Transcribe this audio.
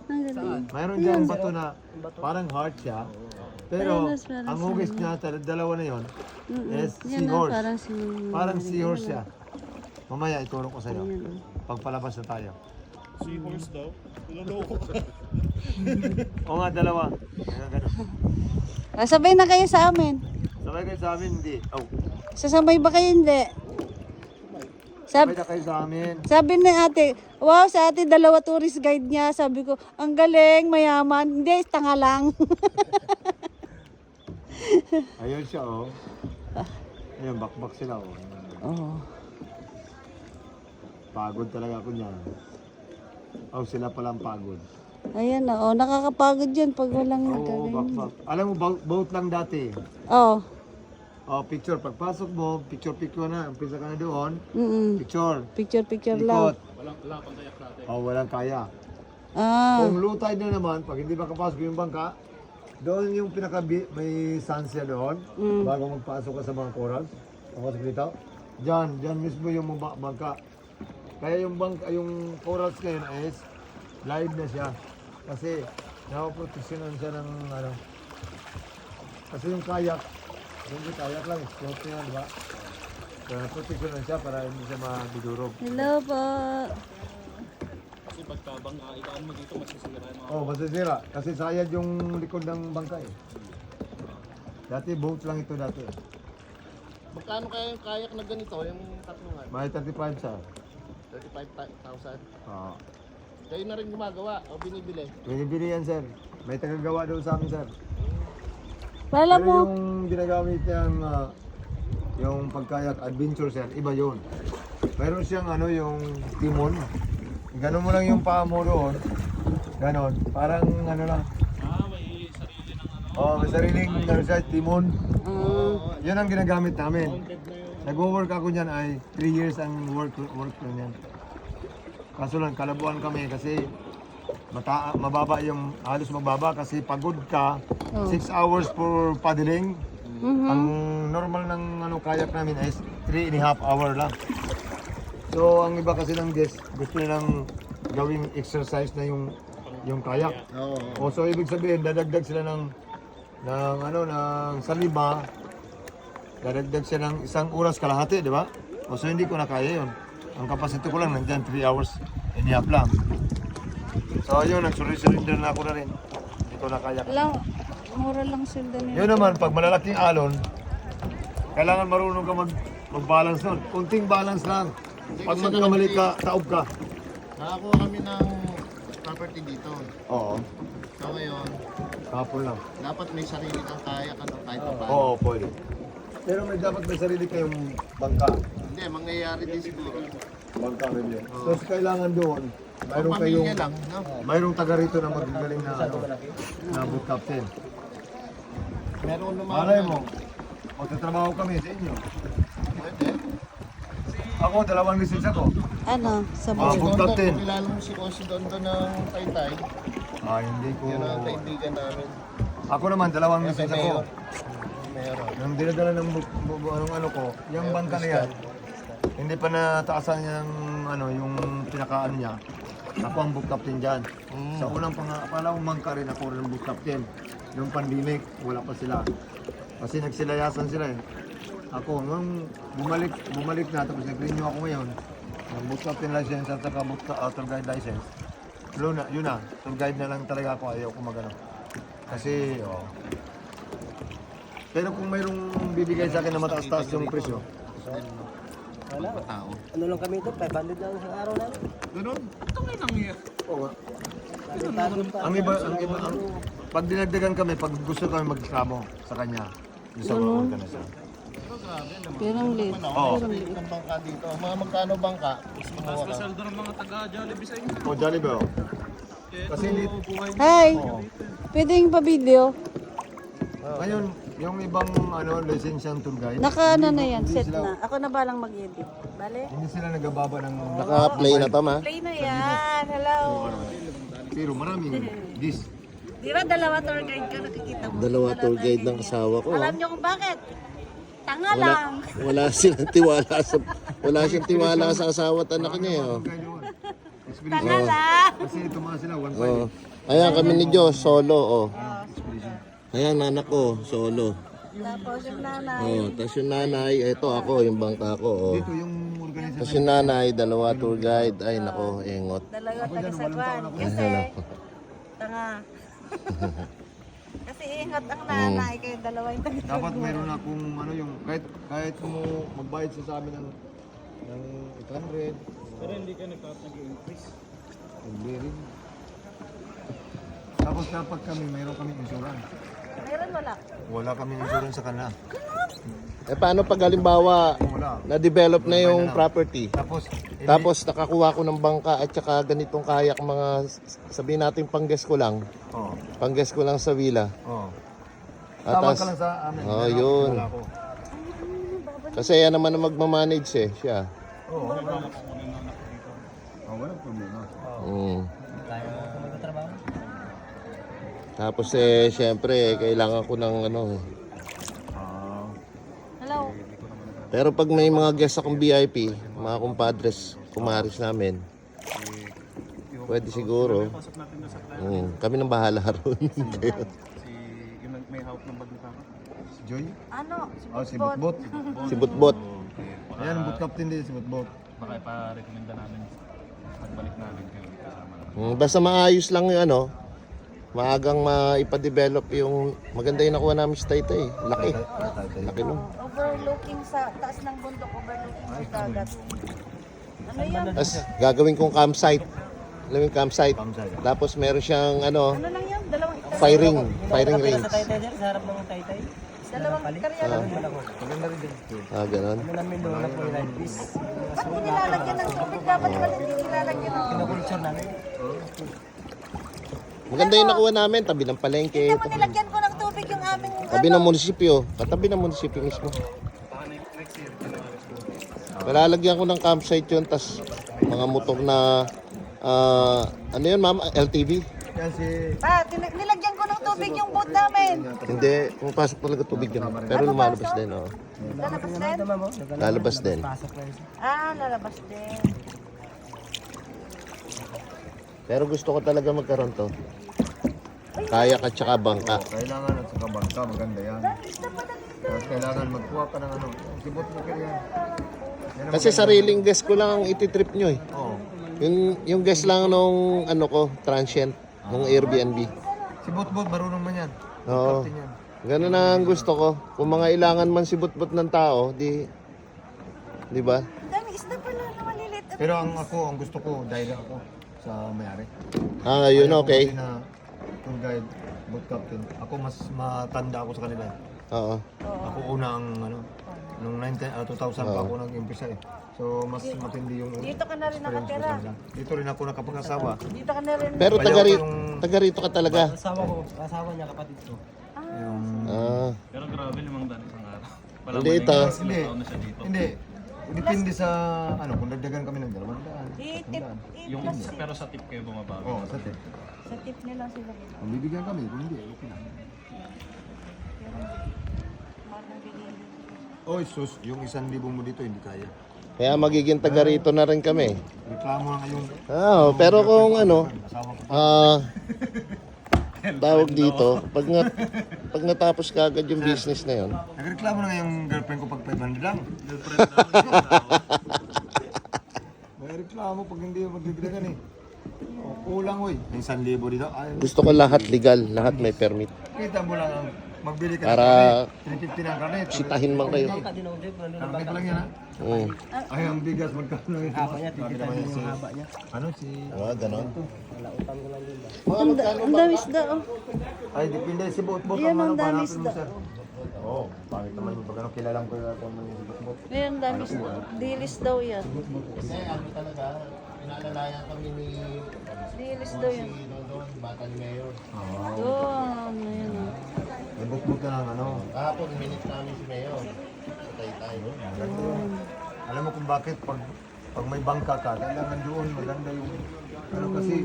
Ang galing. Mayroon dyan bato na parang heart siya. Pero Ayun, parang ang hugis niya, dalawa na yon is Yan na, seahorse. parang Parang seahorse siya. Mamaya ituro ko sa'yo. Ayan, oh. Pagpalabas na tayo. Seahorse daw. Naloko ka. O nga, dalawa. Ayan, ganun. Sabay na kayo sa amin. Sabay kayo sa amin, hindi. Oh, Sasabay ba kayo hindi? sabay na kayo sa amin. Sabi ni ate, wow, sa ate dalawa tourist guide niya. Sabi ko, ang galing, mayaman. Hindi, tanga lang. Ayun siya, oh. Ayun, bakbak sila, oh. Oh. Pagod talaga ako niyan. Oh, sila palang pagod. Ayan na, oh, nakakapagod yan pag walang Oo, nagkaganyan. bakbak. Alam mo, boat lang dati. Oh, Oh, picture. Pagpasok mo, picture na. Umpisa ka na doon. Picture. Picture lang. Ikot. Oh, walang kaya. Ah, Kung low tide na naman, pag hindi makapasok yung bangka, doon yung may sunset doon, bago magpasok ka sa mga corals. Papasok dito. Diyan mismo yung mga bangka. Kaya yung corals ngayon is live na siya. Kasi napaproteksyonan siya ng ano. Kasi yung kayak, hindi kayak lang, float niya, di ba? Kaya proteksyonan siya para hindi siya mabidurog. hello po. Kasi pagkabang ikaan mo dito, masisira yung mga... Oh, masisira. Kasi sayad yung likod ng bangka eh. Dati boat lang ito dati. Magkano kaya yung kayak na ganito, yung tatlungan? May 35 siya. 35,000. Oo. Kayo na rin gumagawa o binibili? Binibili yan, sir. May tagagawa doon sa amin, sir. Wala Pero mo. yung ginagamit niyang yung pagkayak adventure, sir, iba yun. Mayroon siyang yung timon. Ganon mo lang yung paa mo doon. Ganon. Parang lang. May sarili ng ano. Oh, may sariling siya, timon. Yan ang ginagamit namin. Nag-work ako niyan ay 3 years ang work ko niyan. Kaso lang, kalabuan kami kasi mababa yung, halos mababa kasi pagod ka. 6 hours for paddling. Ang normal ng kayak namin is 3.5 hour lang. So, ang iba kasi ng guest, gusto nilang gawing exercise na yung kayak. O so, ibig sabihin, dadagdag sila ng sa 5, dadagdag siya ng 1 oras kalahati, di ba? O so, hindi ko na kaya yun. Ang capacity ko lang nandyan, 3 hours and a half lang. So, ayun, nag-surrender na ako na rin. Hindi ko na kaya. Lang, mura lang sweldo niya. Yun naman, pag malalaking alon, kailangan marunong ka mag-balance nun. Kunting balance lang. Pag magkamali ka, taob ka. Nakakuha kami ng property dito. Oo, So ngayon, kapon lang. dapat may sarili kang kayak kahit pa paano. Oo, pwede. Pero dapat may sarili kayong bangka. Hindi, mangyayari din siguro. Bangka rin yun. So, kailangan doon, mayroong Pamilya kayong, lang, no? mayroong taga rito na magagaling na boat captain. Meron naman. Malay mo, magtatrabaho kami sa inyo. Pwede. Ako, 2 lisensya ko. Ano, sa Ah, boat. boat captain. Kilala mo si Osi Dondo ng Taytay. Hindi ko. Yun ang kaibigan namin. Ako naman, 2 lisensya ko. Meron. Yung dinadala ng ko, yung bangka na yan, hindi pa nataasan niya yung pinaka niya. Ako ang boat captain dyan. Sa unang pangalawang bangka rin ako rin boat captain. Yung pandemic, wala pa sila. Kasi nagsilayasan sila eh. Ako, nung bumalik na, tapos nag-renew ako ngayon, ng boat captain license at saka tour guide license. Yun na, tour guide na lang talaga ako, ayaw ko magano. Kasi, pero kung mayroong bibigay sa akin na mataas-taas yung presyo, Wala. Tao. Ano lang kami ito? 500 lang sa araw namin. Ganun? Tangin lang yan. oo nga. Ang iba, pag dinagdagan kami, pag gusto kami magkamo sa kanya, sa mga organisasyon. Pero grabe naman. Pero ang liit. Oo. Ang liit ng bangka dito. Mga magkano bangka? Mataas pa sweldo ng mga taga-Jollibee sa inyo. O, Jollibee, oh. Kasi Hi! Pwede yung pa-video? ngayon, yung ibang lisensyang tour guide, Naka na yan, hindi set sila- na. Ako na balang mag-edit. Bale? hindi sila nagababa ng Naka-play na to, ma? Play na yan. Hello. pero maraming this. Di ba dalawa tour guide ka nakikita mo? Dalawa tour guide ng asawa ko. Alam niyo kung bakit? Tanga lang. Wala siyang tiwala sa asawa at anak niya. Oh. Tanga lang. Kasi tumaas sila, 1.5. Oh. Ayan kami ni Diyos, solo, oh. Ayan, anak ko, solo. Tapos yung nanay. Oh, tapos yung nanay, ito ako, yung bangka ko, oh. Ito yung organisasyon. Tapos yung nanay, dalawa tour guide. Ay, nako, engot. Dalawa taga-sagwan. Kasi, tanga. Kasi ingat ang nanay, kayo dalawa yung taga Dapat mayroon akong ano yung kahit mo magbayad sa amin ng 800. Pero hindi ka nag-increase. Hindi rin. Tapos kapag mayroon kaming insurance. Meron wala. Wala kaming insurance sa kanila. Eh, paano pag halimbawa, Wala. na-develop na yung property? Tapos, Nakakuha ko ng bangka at saka ganitong kayak mga, sabihin natin pangges ko lang. oh, Pangges ko lang sa villa. oh. At Tawag tas- ka lang sa amin. Oh, yun. Wala ko. Kasi yan naman ang magmamanage eh, siya. Oh, wala problema. Mm. Kaya mo magtatrabaho. Tapos eh, syempre, kailangan ko ng ano. Ah, Hello. Pero pag may mga guest akong VIP, mga kumpadres, kumaris namin, pwede siguro. Pasok natin doon sa plan. Kami nang bahala ron. Si yung may hawak ng bag ni Papa. si Joy? Ano? Oh, si Butbot. Si Butbot. Ayan, boot captain din si Butbot. Baka ipa-recommenda namin pagbalik namin kayo kasama. Basta maayos lang yung ano, maagang maipa-develop yung maganda yung nakuha namin sa Taytay. Laki. Laki nun. Overlooking sa taas ng bundok, overlooking sa dagat. Ano yan? Tapos gagawin kong campsite. Alam mo yung campsite? Campsite. Tapos meron siyang ano, Ano lang yan? Dalawang firing Sa range. Taytay sir, sa harap ng Taytay. Dalawang karya lang. Maganda rin din. Ganon. Ano namin doon na po yung live fish. Ba't hindi nilalagyan ng tubig? Dapat naman hindi nilalagyan ng tubig. Kinakulture namin. Maganda yung nakuha namin, tabi ng palengke, Hindi mo nilagyan ko ng tubig yung aming tabi ng munisipyo, katabi ng munisipyo mismo. Malalagyan ko ng campsite yun, tas mga motor na, ano yun ma'am, LTV? Yan si... Nilagyan ko ng tubig yung boat namin. Hindi, pumapasok talaga tubig yun. Pero lumalabas din, oh. Lalabas din? Tama mo? Lalabas din. Pasok na yun. Lalabas din. Pero gusto ko talaga magkaroon to. Kayak at saka bangka. Kailangan at saka bangka, maganda yan. Tapos kailangan magkuha ka ng ano. Si Butbot yan. Yan ang Kasi sariling guest ko lang ang ititrip nyo eh. Oo. Yung guest lang nung ano ko, transient, nung Airbnb. Si Butbot, marunong man yan. Oo. Captain yan. Ganun ang gusto ko. Kung mga ilangan man si Butbut ng tao, di ba? Dami isda pala na malilit. Pero ang gusto ko, dahil ako sa may-ari. Yun Ayaw ko okay. kasi na tour guide, boat captain. Ako mas matanda ako sa kanila. Oo. Ako una ang ano, nung 2000 pa ako nag-umpisa eh. So mas matindi yung Dito ka na rin experience ko nakatira. sa kanila. Dito rin ako nakapag-asawa. Dito ka na rin. Pero Ayaw taga rito ka talaga. Asawa niya, kapatid ko. Yung Pero grabe limang daan isang araw. Wala Hindi ito. hindi. taon na siya dito. Hindi. Depende sa ano, kung dagdagan kami ng 200. Itip. Yung pero sa tip kayo bumabawi. Oo, sa tip. Sa tip nila sila. Kung bibigyan kami, kung hindi, okay lang. Oy, sus, yung 1,000 mo dito, hindi kaya. Kaya magiging taga rito na rin kami. Reklamo na ngayong Pero kung ano, asawa ko. tawag dito, pag natapos ka agad yung business na yon. Nagreklamo na ngayong girlfriend ko pag 500 lang. Girlfriend daw. May reklamo pag hindi mo magdagdagan eh. O, kulang oy. Yung 1,000 dito. Ay, Gusto ko lahat legal, lahat may permit. kita mo lang ang magbili ka Para ng 350 ng karnet. sitahin man kayo. Bangka din ako, Jeff. Ano Karnet lang yan ha. Ay, ang bigas magkano yun. haba niya? Tikitan niyo yung haba niya. Ano si... Ganon. Lautan ko lang din ba? Ang dami isda oh. Ay, depende si Bot-Bot. Yan, ang ano, dami hanapin mo, isda. sir. Oo, pangit naman yung pag ano, kilalang ko yung Bot-Bot. Ayan, ang dami isda. Dilis daw yan. Kasi ano talaga, inaalalayan kami ni Dilis daw yan. Dondon, bata ni Mayor. Doon. Ayan oh. May Bot-Bot ka ng ano. Kahapon, minute namin si Mayor. Sa Taytay. Alam mo kung bakit pag may bangka ka, kailangan doon maganda yung ano kasi